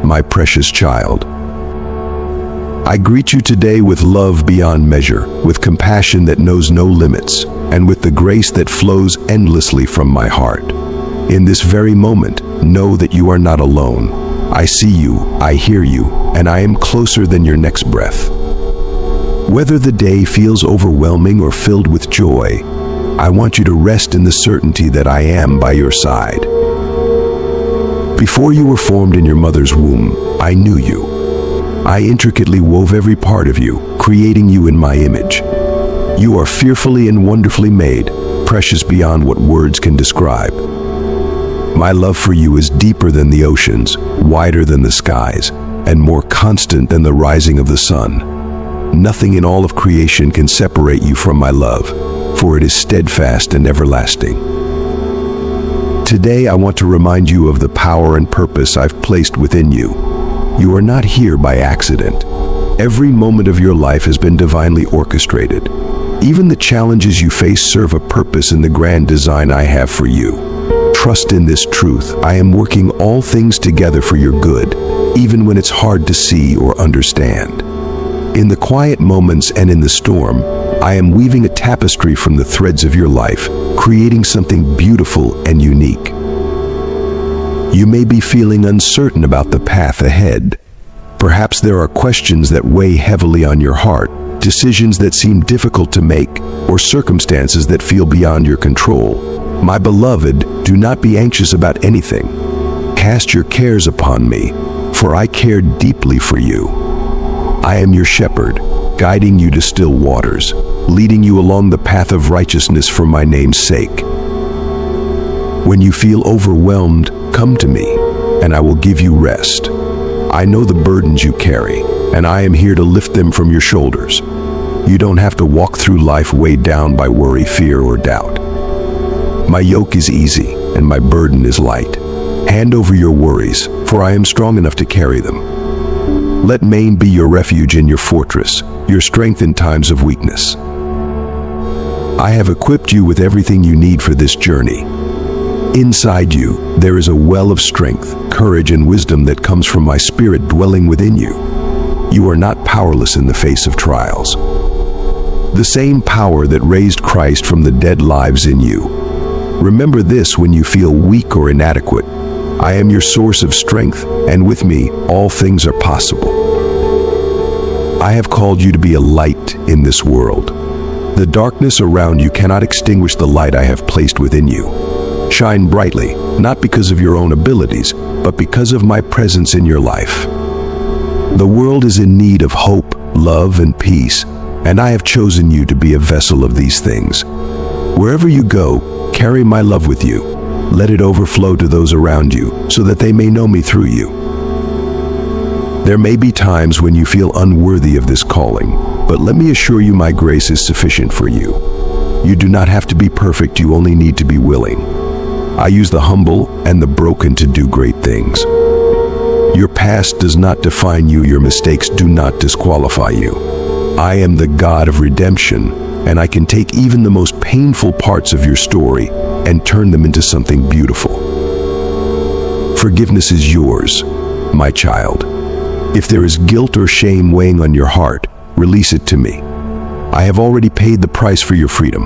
my precious child. I greet you today with love beyond measure, with compassion that knows no limits, and with the grace that flows endlessly from my heart. In this very moment, know that you are not alone. I see you, I hear you, and I am closer than your next breath. Whether the day feels overwhelming or filled with joy, I want you to rest in the certainty that I am by your side. Before you were formed in your mother's womb, I knew you. I intricately wove every part of you, creating you in my image. You are fearfully and wonderfully made, precious beyond what words can describe. My love for you is deeper than the oceans, wider than the skies, and more constant than the rising of the sun. Nothing in all of creation can separate you from my love, for it is steadfast and everlasting. Today I want to remind you of the power and purpose I've placed within you. You are not here by accident. Every moment of your life has been divinely orchestrated. Even the challenges you face serve a purpose in the grand design I have for you. Trust in this truth. I am working all things together for your good, even when it's hard to see or understand. In the quiet moments and in the storm, I am weaving a tapestry from the threads of your life, creating something beautiful and unique. You may be feeling uncertain about the path ahead. Perhaps there are questions that weigh heavily on your heart, decisions that seem difficult to make, or circumstances that feel beyond your control. My beloved, do not be anxious about anything. Cast your cares upon me, for I care deeply for you. I am your shepherd, guiding you to still waters, leading you along the path of righteousness for my name's sake. When you feel overwhelmed, come to me, and I will give you rest. I know the burdens you carry, and I am here to lift them from your shoulders. You don't have to walk through life weighed down by worry, fear, or doubt. My yoke is easy, and my burden is light. Hand over your worries, for I am strong enough to carry them. Let Maine be your refuge and your fortress, your strength in times of weakness. I have equipped you with everything you need for this journey. Inside you, there is a well of strength, courage, and wisdom that comes from my spirit dwelling within you. You are not powerless in the face of trials. The same power that raised Christ from the dead lives in you. Remember this when you feel weak or inadequate. I am your source of strength, and with me, all things are possible. I have called you to be a light in this world. The darkness around you cannot extinguish the light I have placed within you. Shine brightly, not because of your own abilities, but because of my presence in your life. The world is in need of hope, love, and peace, and I have chosen you to be a vessel of these things. Wherever you go, carry my love with you. Let it overflow to those around you, so that they may know me through you. There may be times when you feel unworthy of this calling, but let me assure you my grace is sufficient for you. You do not have to be perfect, you only need to be willing. I use the humble and the broken to do great things. Your past does not define you, your mistakes do not disqualify you. I am the God of redemption, and I can take even the most painful parts of your story and turn them into something beautiful. Forgiveness is yours, my child. If there is guilt or shame weighing on your heart, release it to me. I have already paid the price for your freedom.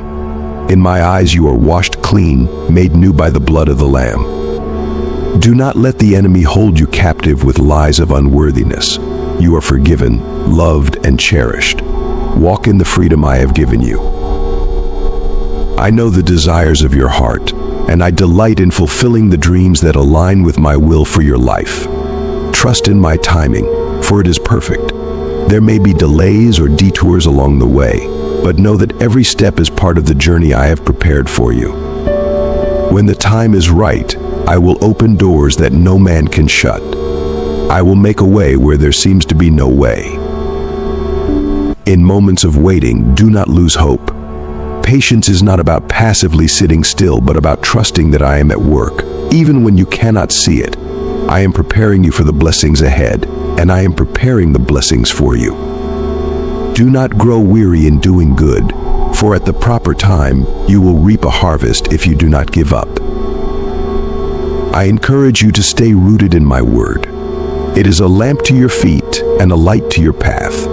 In my eyes you are washed clean, made new by the blood of the Lamb. Do not let the enemy hold you captive with lies of unworthiness. You are forgiven, loved, and cherished. Walk in the freedom I have given you. I know the desires of your heart, and I delight in fulfilling the dreams that align with my will for your life. Trust in my timing, for it is perfect. There may be delays or detours along the way, but know that every step is part of the journey I have prepared for you. When the time is right, I will open doors that no man can shut. I will make a way where there seems to be no way. In moments of waiting, do not lose hope. Patience is not about passively sitting still, but about trusting that I am at work, even when you cannot see it. I am preparing you for the blessings ahead, and I am preparing the blessings for you. Do not grow weary in doing good, for at the proper time, you will reap a harvest if you do not give up. I encourage you to stay rooted in my word. It is a lamp to your feet and a light to your path.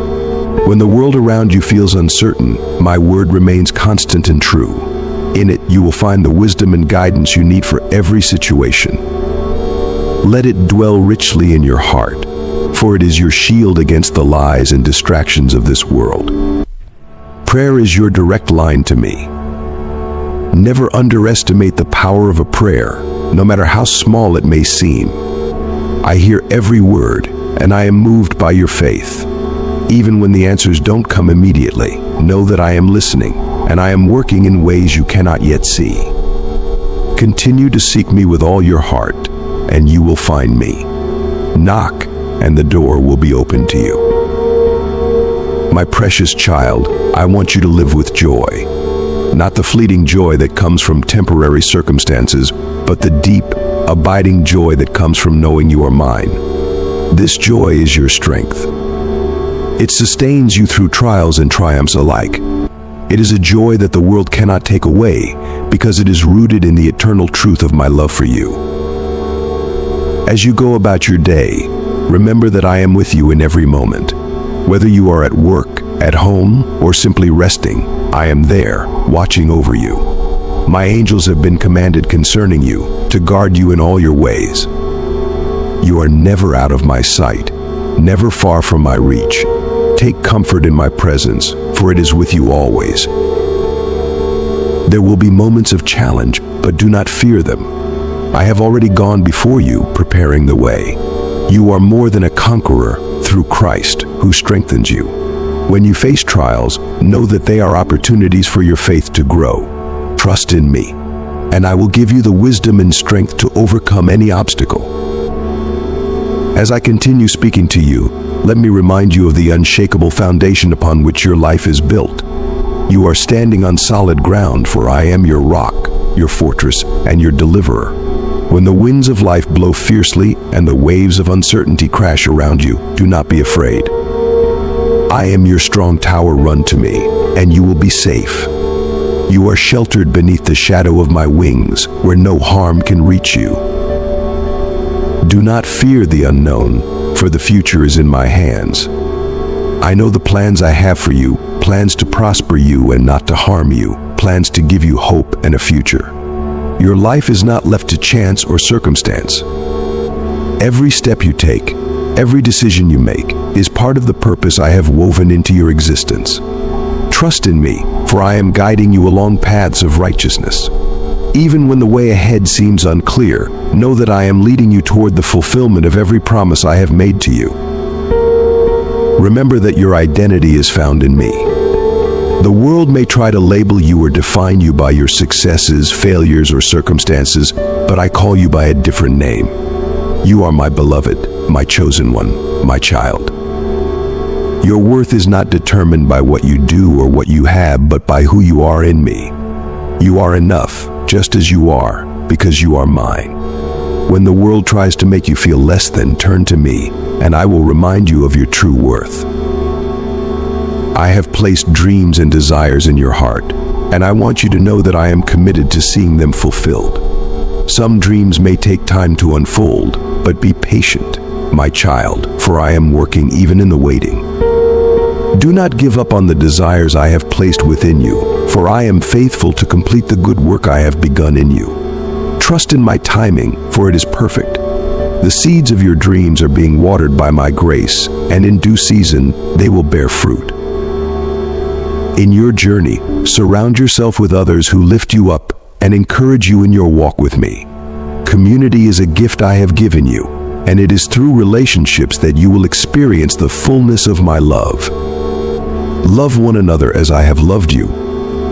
When the world around you feels uncertain, my word remains constant and true. In it, you will find the wisdom and guidance you need for every situation. Let it dwell richly in your heart, for it is your shield against the lies and distractions of this world. Prayer is your direct line to me. Never underestimate the power of a prayer, no matter how small it may seem. I hear every word, and I am moved by your faith. Even when the answers don't come immediately, know that I am listening, and I am working in ways you cannot yet see. Continue to seek me with all your heart, and you will find me. Knock, and the door will be open to you. My precious child, I want you to live with joy. Not the fleeting joy that comes from temporary circumstances, but the deep, abiding joy that comes from knowing you are mine. This joy is your strength. It sustains you through trials and triumphs alike. It is a joy that the world cannot take away because it is rooted in the eternal truth of my love for you. As you go about your day, remember that I am with you in every moment. Whether you are at work, at home, or simply resting, I am there, watching over you. My angels have been commanded concerning you to guard you in all your ways. You are never out of my sight, never far from my reach. Take comfort in my presence, for it is with you always. There will be moments of challenge, but do not fear them. I have already gone before you, preparing the way. You are more than a conqueror through Christ, who strengthens you. When you face trials, know that they are opportunities for your faith to grow. Trust in me, and I will give you the wisdom and strength to overcome any obstacle. As I continue speaking to you, let me remind you of the unshakable foundation upon which your life is built. You are standing on solid ground, for I am your rock, your fortress, and your deliverer. When the winds of life blow fiercely and the waves of uncertainty crash around you, do not be afraid. I am your strong tower. Run to me, and you will be safe. You are sheltered beneath the shadow of my wings, where no harm can reach you. Do not fear the unknown, for the future is in my hands. I know the plans I have for you, plans to prosper you and not to harm you, plans to give you hope and a future. Your life is not left to chance or circumstance. Every step you take, every decision you make, is part of the purpose I have woven into your existence. Trust in me, for I am guiding you along paths of righteousness. Even when the way ahead seems unclear, know that I am leading you toward the fulfillment of every promise I have made to you. Remember that your identity is found in me. The world may try to label you or define you by your successes, failures, or circumstances, but I call you by a different name. You are my beloved, my chosen one, my child. Your worth is not determined by what you do or what you have, but by who you are in me. You are enough, just as you are, because you are mine. When the world tries to make you feel less than, turn to me, and I will remind you of your true worth. I have placed dreams and desires in your heart, and I want you to know that I am committed to seeing them fulfilled. Some dreams may take time to unfold, but be patient, my child, for I am working even in the waiting. Do not give up on the desires I have placed within you, for I am faithful to complete the good work I have begun in you. Trust in my timing, for it is perfect. The seeds of your dreams are being watered by my grace, and in due season, they will bear fruit. In your journey, surround yourself with others who lift you up and encourage you in your walk with me. Community is a gift I have given you, and it is through relationships that you will experience the fullness of my love. Love one another as I have loved you,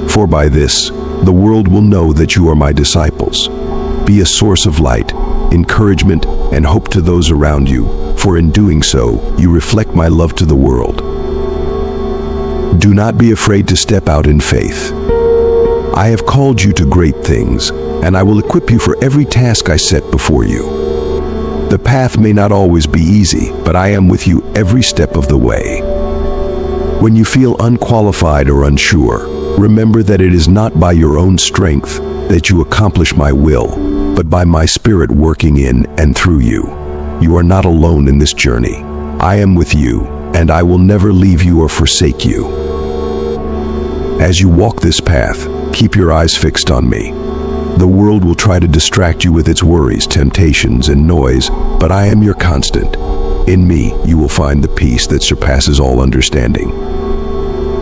for by this, the world will know that you are my disciples. Be a source of light, encouragement, and hope to those around you, for in doing so, you reflect my love to the world. Do not be afraid to step out in faith. I have called you to great things, and I will equip you for every task I set before you. The path may not always be easy, but I am with you every step of the way. When you feel unqualified or unsure, remember that it is not by your own strength that you accomplish my will, but by my Spirit working in and through you. You are not alone in this journey. I am with you, and I will never leave you or forsake you. As you walk this path, keep your eyes fixed on me. The world will try to distract you with its worries, temptations, and noise, but I am your constant. In me, you will find the peace that surpasses all understanding.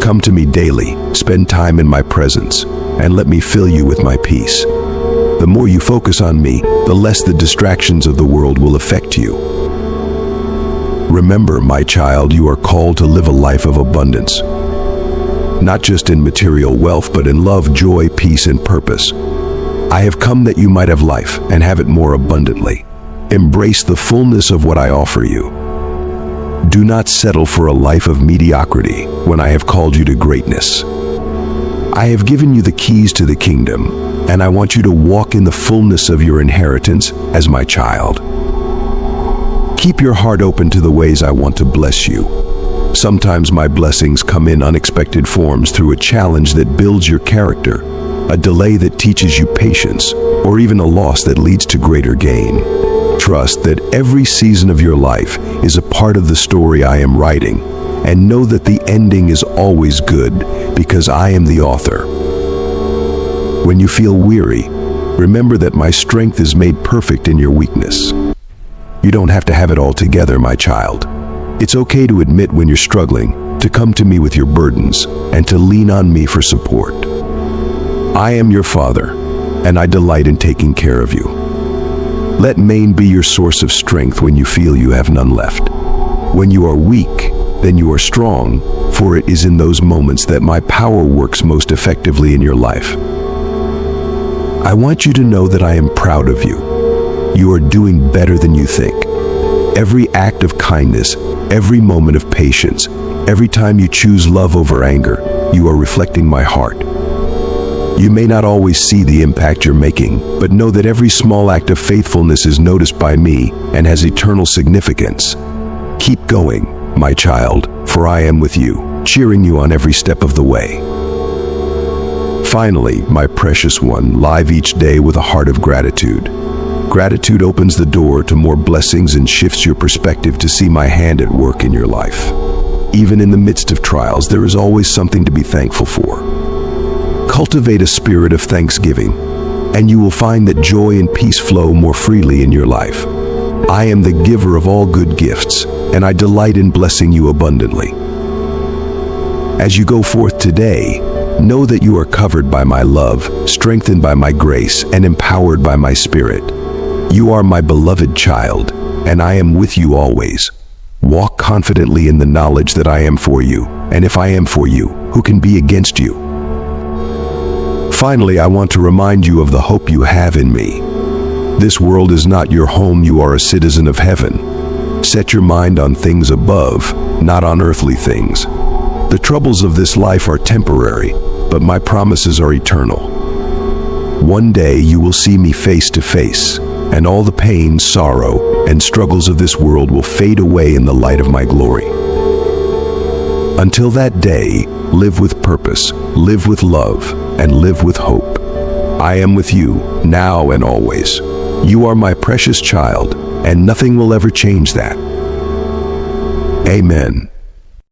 Come to me daily, spend time in my presence, and let me fill you with my peace. The more you focus on me, the less the distractions of the world will affect you. Remember, my child, you are called to live a life of abundance. Not just in material wealth, but in love, joy, peace, and purpose. I have come that you might have life and have it more abundantly. Embrace the fullness of what I offer you. Do not settle for a life of mediocrity when I have called you to greatness. I have given you the keys to the kingdom, and I want you to walk in the fullness of your inheritance as my child. Keep your heart open to the ways I want to bless you. Sometimes my blessings come in unexpected forms through a challenge that builds your character, a delay that teaches you patience, or even a loss that leads to greater gain. Trust that every season of your life is a part of the story I am writing, and know that the ending is always good because I am the author. When you feel weary, remember that my strength is made perfect in your weakness. You don't have to have it all together, my child. It's okay to admit when you're struggling, to come to me with your burdens, and to lean on me for support. I am your father, and I delight in taking care of you. Let Maine be your source of strength when you feel you have none left. When you are weak, then you are strong, for it is in those moments that my power works most effectively in your life. I want you to know that I am proud of you. You are doing better than you think. Every act of kindness, every moment of patience, every time you choose love over anger, you are reflecting my heart. You may not always see the impact you're making, but know that every small act of faithfulness is noticed by me and has eternal significance. Keep going, my child, for I am with you, cheering you on every step of the way. Finally, my precious one, live each day with a heart of gratitude. Gratitude opens the door to more blessings and shifts your perspective to see my hand at work in your life. Even in the midst of trials, there is always something to be thankful for. Cultivate a spirit of thanksgiving, and you will find that joy and peace flow more freely in your life. I am the giver of all good gifts, and I delight in blessing you abundantly. As you go forth today, know that you are covered by my love, strengthened by my grace, and empowered by my spirit. You are my beloved child, and I am with you always. Walk confidently in the knowledge that I am for you, and if I am for you, who can be against you? Finally, I want to remind you of the hope you have in me. This world is not your home, you are a citizen of heaven. Set your mind on things above, not on earthly things. The troubles of this life are temporary, but my promises are eternal. One day you will see me face to face, and all the pain, sorrow, and struggles of this world will fade away in the light of my glory. Until that day, live with purpose, live with love, and live with hope. I am with you, now and always. You are my precious child, and nothing will ever change that. Amen.